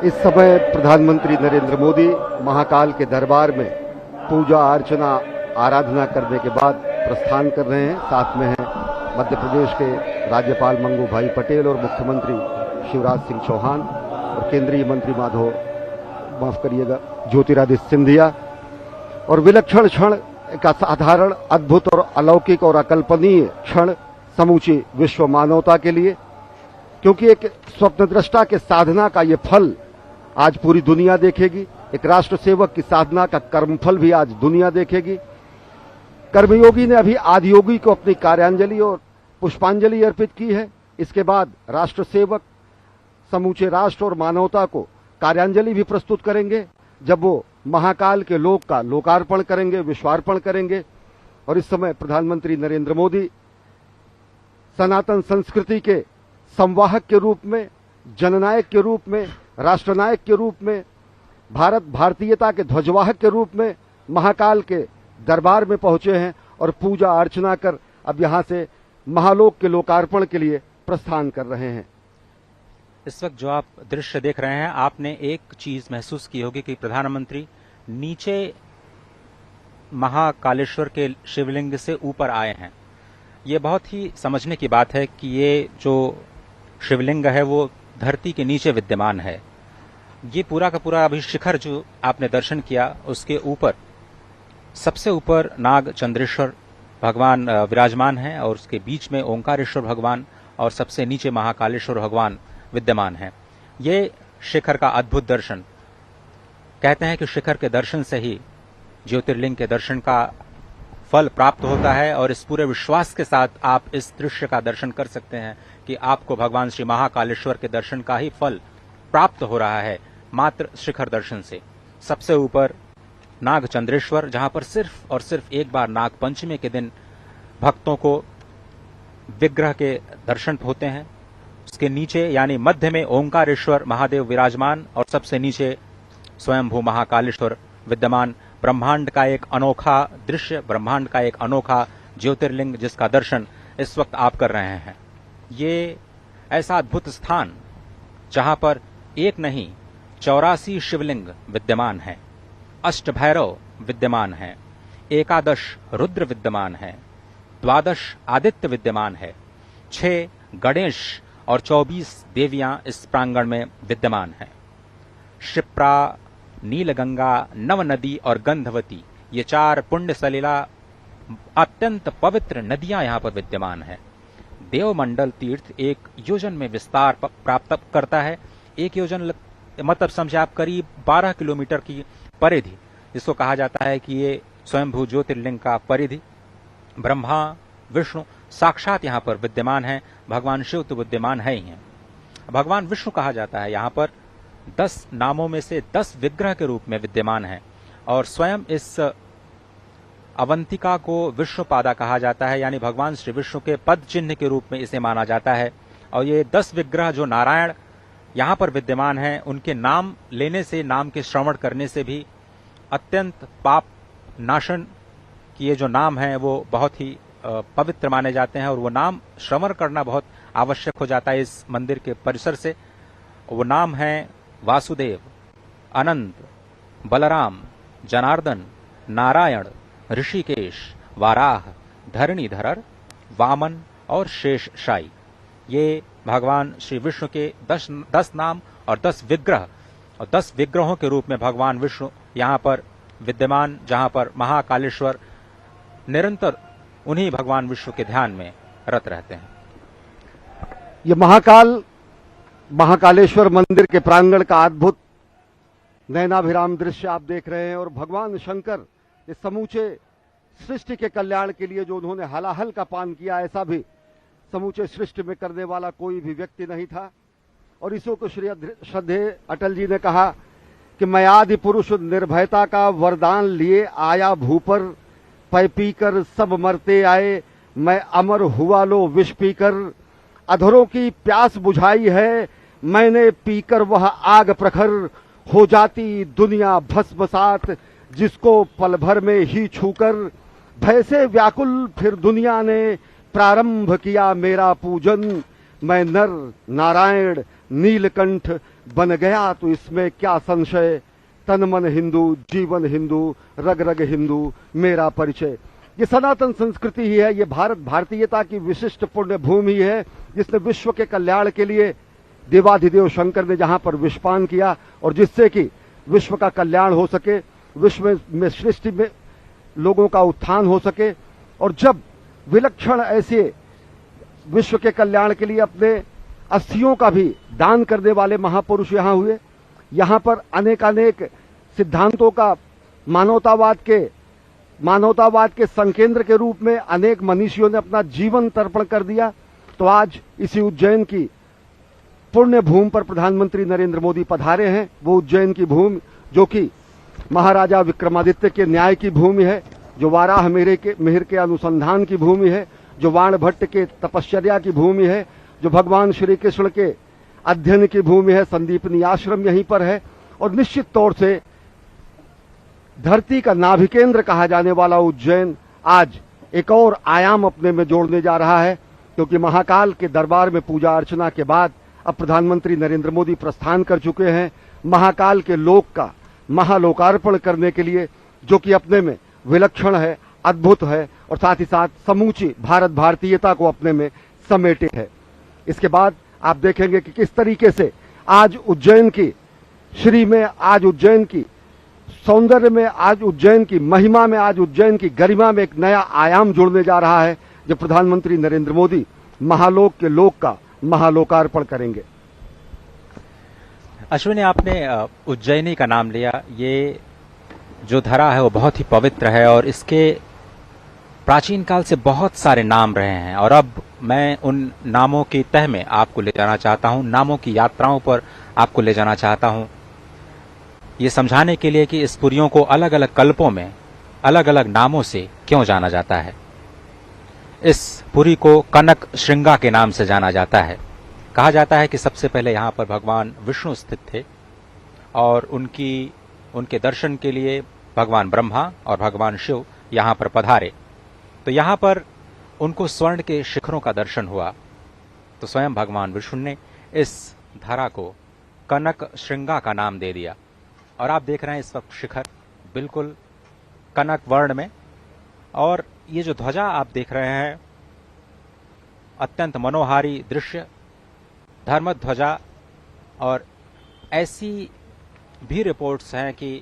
इस समय प्रधानमंत्री नरेंद्र मोदी महाकाल के दरबार में पूजा अर्चना आराधना करने के बाद प्रस्थान कर रहे हैं। साथ में हैं मध्य प्रदेश के राज्यपाल मंगू भाई पटेल और मुख्यमंत्री शिवराज सिंह चौहान और केंद्रीय मंत्री ज्योतिरादित्य सिंधिया। और विलक्षण क्षण, एक असाधारण, अद्भुत और अलौकिक और अकल्पनीय क्षण समूची विश्व मानवता के लिए, क्योंकि एक स्वप्नद्रष्टा के साधना का ये फल आज पूरी दुनिया देखेगी। एक राष्ट्र सेवक की साधना का कर्मफल भी आज दुनिया देखेगी। कर्मयोगी ने अभी आदियोगी को अपनी कार्यांजलि और पुष्पांजलि अर्पित की है। इसके बाद राष्ट्र सेवक समूचे राष्ट्र और मानवता को कार्यांजलि भी प्रस्तुत करेंगे, जब वो महाकाल के लोक का लोकार्पण करेंगे, विश्वार्पण करेंगे। और इस समय प्रधानमंत्री नरेंद्र मोदी सनातन संस्कृति के संवाहक के रूप में, जननायक के रूप में, राष्ट्रनायक के रूप में, भारतीयता के ध्वजवाहक के रूप में महाकाल के दरबार में पहुंचे हैं और पूजा अर्चना कर अब यहां से महालोक के लोकार्पण के लिए प्रस्थान कर रहे हैं। इस वक्त जो आप दृश्य देख रहे हैं, आपने एक चीज महसूस की होगी कि प्रधानमंत्री नीचे महाकालेश्वर के शिवलिंग से ऊपर आए हैं। ये बहुत ही समझने की बात है कि ये जो शिवलिंग है वो धरती के नीचे विद्यमान है। ये पूरा का पूरा अभी शिखर जो आपने दर्शन किया, उसके ऊपर सबसे ऊपर नाग चंद्रेश्वर भगवान विराजमान हैं और उसके बीच में ओंकारेश्वर भगवान और सबसे नीचे महाकालेश्वर भगवान विद्यमान हैं। ये शिखर का अद्भुत दर्शन, कहते हैं कि शिखर के दर्शन से ही ज्योतिर्लिंग के दर्शन का फल प्राप्त होता है। और इस पूरे विश्वास के साथ आप इस दृश्य का दर्शन कर सकते हैं कि आपको भगवान श्री महाकालेश्वर के दर्शन का ही फल प्राप्त हो रहा है मात्र शिखर दर्शन से। सबसे ऊपर नाग चंद्रेश्वर, जहां पर सिर्फ और सिर्फ एक बार नाग पंचमी के दिन भक्तों को विग्रह के दर्शन होते हैं। उसके नीचे यानी मध्य में ओंकारेश्वर महादेव विराजमान और सबसे नीचे स्वयंभू महाकालेश्वर विद्यमान। ब्रह्मांड का एक अनोखा दृश्य, ब्रह्मांड का एक अनोखा ज्योतिर्लिंग जिसका दर्शन इस वक्त आप कर रहे हैं। ये ऐसा अद्भुत स्थान जहां पर एक नहीं 84 शिवलिंग विद्यमान है, अष्टभैरव विद्यमान है, 11 रुद्र विद्यमान है, 12 आदित्य विद्यमान है, 6 गणेश और 24 देवियां इस प्रांगण में विद्यमान हैं। क्षिप्रा, नीलगंगा, नव नदी और गंधवती, ये 4 पुण्य सलिला अत्यंत पवित्र नदियां यहां पर विद्यमान हैं। देवमंडल तीर्थ एक योजन में विस्तार प्राप्त करता है। एक योजन मतलब समझे आप करीब 12 किलोमीटर की परिधि, जिसको कहा जाता है कि ये स्वयंभू ज्योतिर्लिंग का परिधि। ब्रह्मा विष्णु साक्षात यहाँ पर विद्यमान है, भगवान शिव तो विद्यमान है ही हैं। भगवान विष्णु कहा जाता है यहाँ पर 10 नामों में से 10 विग्रह के रूप में विद्यमान है और स्वयं इस अवंतिका को विष्णुपादा कहा जाता है, यानी भगवान श्री विष्णु के पद चिन्ह के रूप में इसे माना जाता है। और ये 10 विग्रह जो नारायण यहाँ पर विद्यमान हैं, उनके नाम लेने से, नाम के श्रवण करने से भी अत्यंत पाप नाशन की ये जो नाम है वो बहुत ही पवित्र माने जाते हैं और वो नाम श्रवण करना बहुत आवश्यक हो जाता है इस मंदिर के परिसर से। वो नाम है वासुदेव, अनंत, बलराम, जनार्दन, नारायण, ऋषिकेश, वाराह, धरणीधर, वामन और शेषशायी। ये भगवान श्री विष्णु के 10 नाम और 10 विग्रह और 10 विग्रहों के रूप में भगवान विष्णु यहाँ पर विद्यमान, जहाँ पर महाकालेश्वर निरंतर उन्हीं भगवान विष्णु के ध्यान में रत रहते हैं। ये महाकालेश्वर मंदिर के प्रांगण का अद्भुत नयनाभिराम दृश्य आप देख रहे हैं। और भगवान शंकर इस समूचे सृष्टि के कल्याण के लिए जो उन्होंने हलाहल का पान किया, ऐसा भी समूचे सृष्टि में करने वाला कोई भी व्यक्ति नहीं था। और इसो को श्रद्धेय अटल जी ने कहा कि मैं आदि पुरुष निर्भयता का वरदान लिए आया भूपर, पै पीकर सब मरते आए, मैं अमर हुआ लो विष पीकर, अधरों की प्यास बुझाई है मैंने पीकर वह आग प्रखर, हो जाती दुनिया भस्मसात जिसको पल भर में ही छूकर, भय से व्याकुल फिर दुनिया ने प्रारंभ किया मेरा पूजन, मैं नर नारायण नीलकंठ बन गया तो इसमें क्या संशय, तन मन हिंदू जीवन हिंदू, रग रग हिंदू मेरा परिचय। ये सनातन संस्कृति ही है, ये भारतीयता की विशिष्ट पुण्य भूमि है, जिसने विश्व के कल्याण के लिए देवाधिदेव शंकर ने जहां पर विषपान किया और जिससे कि विश्व का कल्याण हो सके, विश्व में सृष्टि में लोगों का उत्थान हो सके। और जब विलक्षण ऐसे विश्व के कल्याण के लिए अपने अस्थियों का भी दान करने वाले महापुरुष यहां हुए, यहां पर अनेकानेक सिद्धांतों का मानवतावाद के संकेंद्र के रूप में अनेक मनीषियों ने अपना जीवन तर्पण कर दिया। तो आज इसी उज्जैन की पुण्य भूमि पर प्रधानमंत्री नरेंद्र मोदी पधारे हैं। वो उज्जैन की भूमि जो कि महाराजा विक्रमादित्य के न्याय की भूमि है, जो वाराह मिहिर के अनुसंधान की भूमि है, जो वाण भट्ट के तपश्चर्या की भूमि है, जो भगवान श्री कृष्ण के अध्ययन की भूमि है। संदीपनी आश्रम यहीं पर है और निश्चित तौर से धरती का नाभिकेंद्र कहा जाने वाला उज्जैन आज एक और आयाम अपने में जोड़ने जा रहा है, क्योंकि महाकाल के दरबार में पूजा अर्चना के बाद अब प्रधानमंत्री नरेंद्र मोदी प्रस्थान कर चुके हैं महाकाल के लोक का महालोकार्पण करने के लिए, जो कि अपने में विलक्षण है, अद्भुत है और साथ ही साथ समूची भारतीयता को अपने में समेटे है। इसके बाद आप देखेंगे कि किस तरीके से आज उज्जैन की श्री में, आज उज्जैन की सौंदर्य में, आज उज्जैन की महिमा में, आज उज्जैन की गरिमा में एक नया आयाम जुड़ने जा रहा है, जब प्रधानमंत्री नरेंद्र मोदी महालोक के लोक का महालोकार्पण करेंगे। अश्विनी, आपने उज्जैनी का नाम लिया। ये जो धरा है वो बहुत ही पवित्र है और इसके प्राचीन काल से बहुत सारे नाम रहे हैं और अब मैं उन नामों की तह में आपको ले जाना चाहता हूं, नामों की यात्राओं पर आपको ले जाना चाहता हूं, ये समझाने के लिए कि इस पुरियों को अलग अलग कल्पों में अलग अलग नामों से क्यों जाना जाता है। इस पुरी को कनक श्रृंगा के नाम से जाना जाता है। कहा जाता है कि सबसे पहले यहाँ पर भगवान विष्णु स्थित थे और उनके दर्शन के लिए भगवान ब्रह्मा और भगवान शिव यहाँ पर पधारे। तो यहाँ पर उनको स्वर्ण के शिखरों का दर्शन हुआ, तो स्वयं भगवान विष्णु ने इस धरा को कनक श्रृंगा का नाम दे दिया। और आप देख रहे हैं इस वक्त शिखर बिल्कुल कनक वर्ण में, और ये जो ध्वजा आप देख रहे हैं अत्यंत मनोहारी दृश्य, धर्म ध्वजा। और ऐसी भी रिपोर्ट्स हैं कि